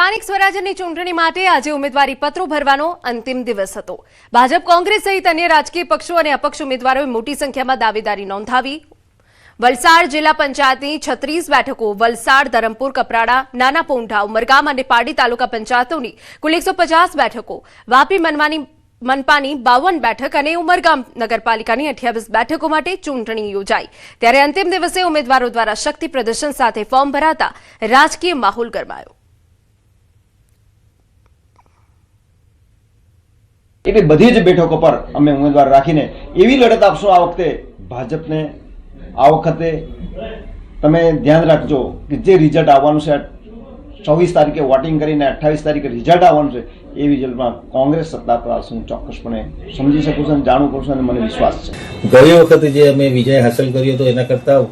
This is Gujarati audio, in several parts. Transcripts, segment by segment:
સ્થાનિક સ્વરાજ્યની ચૂંટણી માટે આજે ઉમેદવારી પત્રો ભરવાનો અંતિમ દિવસ હતો। ભાજપ, કોંગ્રેસ સહિત અન્ય રાજકીય પક્ષો અને અપક્ષ ઉમેદવારોએ મોટી સંખ્યામાં દાવેદારી નોંધાવી। વલસાડ જિલ્લા પંચાયતની 36 બેઠકો, વલસાડ, ધરમપુર, કપરાડા, નાના પોંઢા, ઉમરગામ અને પારડી તાલુકા પંચાયતોની કુલ 150 બેઠકો, વાપી મનપાની 52 બેઠક અને ઉમરગામ નગરપાલિકાની 28 બેઠકો માટે ચૂંટણી યોજાઈ। ત્યારે અંતિમ દિવસે ઉમેદવારો દ્વારા શક્તિ પ્રદર્શન સાથે ફોર્મ ભરાતા રાજકીય માહોલ ગરમાયો। એટલે બધી જ બેઠકો પર અમે ઉમેદવાર રાખીને એવી લડત આપશું। આ વખતે ભાજપને આ વખતે તમે ધ્યાન રાખજો કે જે રિઝલ્ટ આવવાનું છે 24 તારીખે વોટિંગ કરીને 28 તારીખે રિઝલ્ટ આવવાનું છે એ રિઝલ્ટમાં કોંગ્રેસ સત્તા પર આવશે। હું ચોક્કસપણે સમજી શકું છું અને જાણું કરું છું અને મને વિશ્વાસ છે। ગઈ વખતે જે અમે વિજય હાંસલ કર્યો હતો એના કરતાં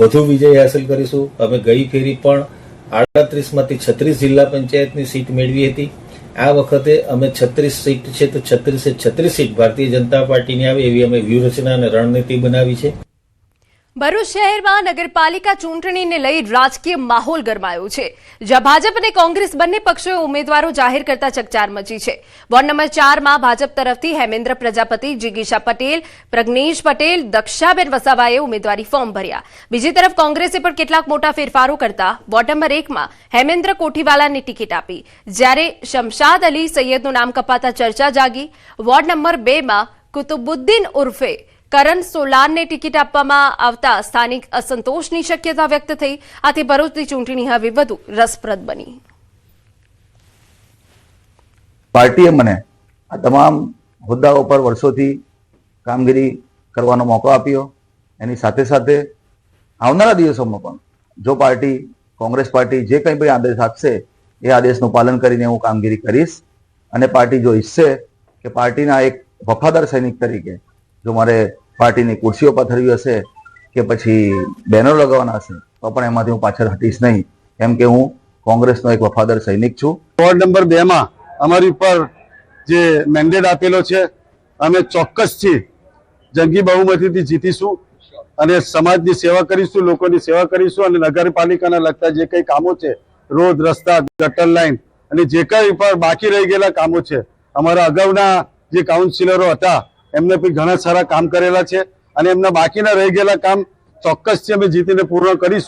વધુ વિજય હાંસલ કરીશું। અમે ગઈ ફેરી પણ 38 માંથી 36 જિલ્લા પંચાયતની સીટ મેળવી હતી। આ વખતે અમે 36 સીટ છે તો 36 સીટ ભારતીય જનતા પાર્ટીની આવે એવી અમે વ્યૂહરચના અને રણનીતિ બનાવી છે। ભરૂચ શહેરમાં નગરપાલિકા ચૂંટણીને લઈ રાજકીય માહોલ ગરમાયો છે, જ્યાં ભાજપ અને કોંગ્રેસ બંને પક્ષોએ ઉમેદવારો જાહેર કરતા ચકચાર મચી છે। વોર્ડ નંબર 4 માં ભાજપ તરફથી હેમેન્દ્ર પ્રજાપતિ, જિગીશા પટેલ, પ્રજ્ઞેશ પટેલ, દક્ષાબેન વસાવાએ ઉમેદવારી ફોર્મ ભર્યા। બીજી તરફ કોંગ્રેસે પણ કેટલાક મોટા ફેરફારો કરતા વોર્ડ નંબર 1 માં હેમેન્દ્ર કોઠીવાલાને ટિકિટ આપી, જ્યારે શમશાદ અલી સૈયદનું નામ કપાતા ચર્ચા જાગી। વોર્ડ નંબર 2 માં કુતુબુદ્દીન ઉર્ફે કરણ સોલાનને ટિકિટ આપવામાં આવતા સ્થાનિક અસંતોષની શક્યતા વ્યક્ત થઈ। આથી ભરૂચની ચૂંટણી હવે વધુ રસપ્રદ બની। પાર્ટીએ મને આ તમામ હોદ્દાઓ પર વર્ષોથી કામગીરી કરવાનો મોકો આપ્યો। એની સાથે સાથે આવનારા દિવસોમાં પણ જો પાર્ટી, કોંગ્રેસ પાર્ટી જે કંઈ પણ આદેશ આપશે એ આદેશનું પાલન કરીને હું કામગીરી કરીશ। અને પાર્ટી જો ઈચ્છે કે પાર્ટીના એક વફાદાર સૈનિક તરીકે જો મારે પાર્ટીની ખુરશીઓ પથરવી હશે કે પછી બેનર લગાવવાના હશે તો પણ એમાંથી હું પાછળ હટીશ નહીં, કેમ કે હું કોંગ્રેસનો એક વફાદાર સૈનિક છું। વોર્ડ નંબર 2 માં અમારી ઉપર જે મેન્ડેટ આપેલો છે અમે ચોક્કસથી જંગી બહુમતીથી જીતીશું અને સમાજની સેવા કરીશું, લોકોની સેવા કરીશું અને નગરપાલિકાના લગતા જે કંઈ કામો છે, રોડ, રસ્તા, ગટર લાઈન અને જે કંઈ પણ બાકી રહી ગયેલા કામો છે, અમારા અગાઉના જે કાઉન્સિલરો હતા એમને પણ ઘણા સારા કામ કરેલા છે અને એમના બાકીના રહી ગયેલા કામ ચોક્કસથી અમે જીતીને પૂર્ણ કરીશું।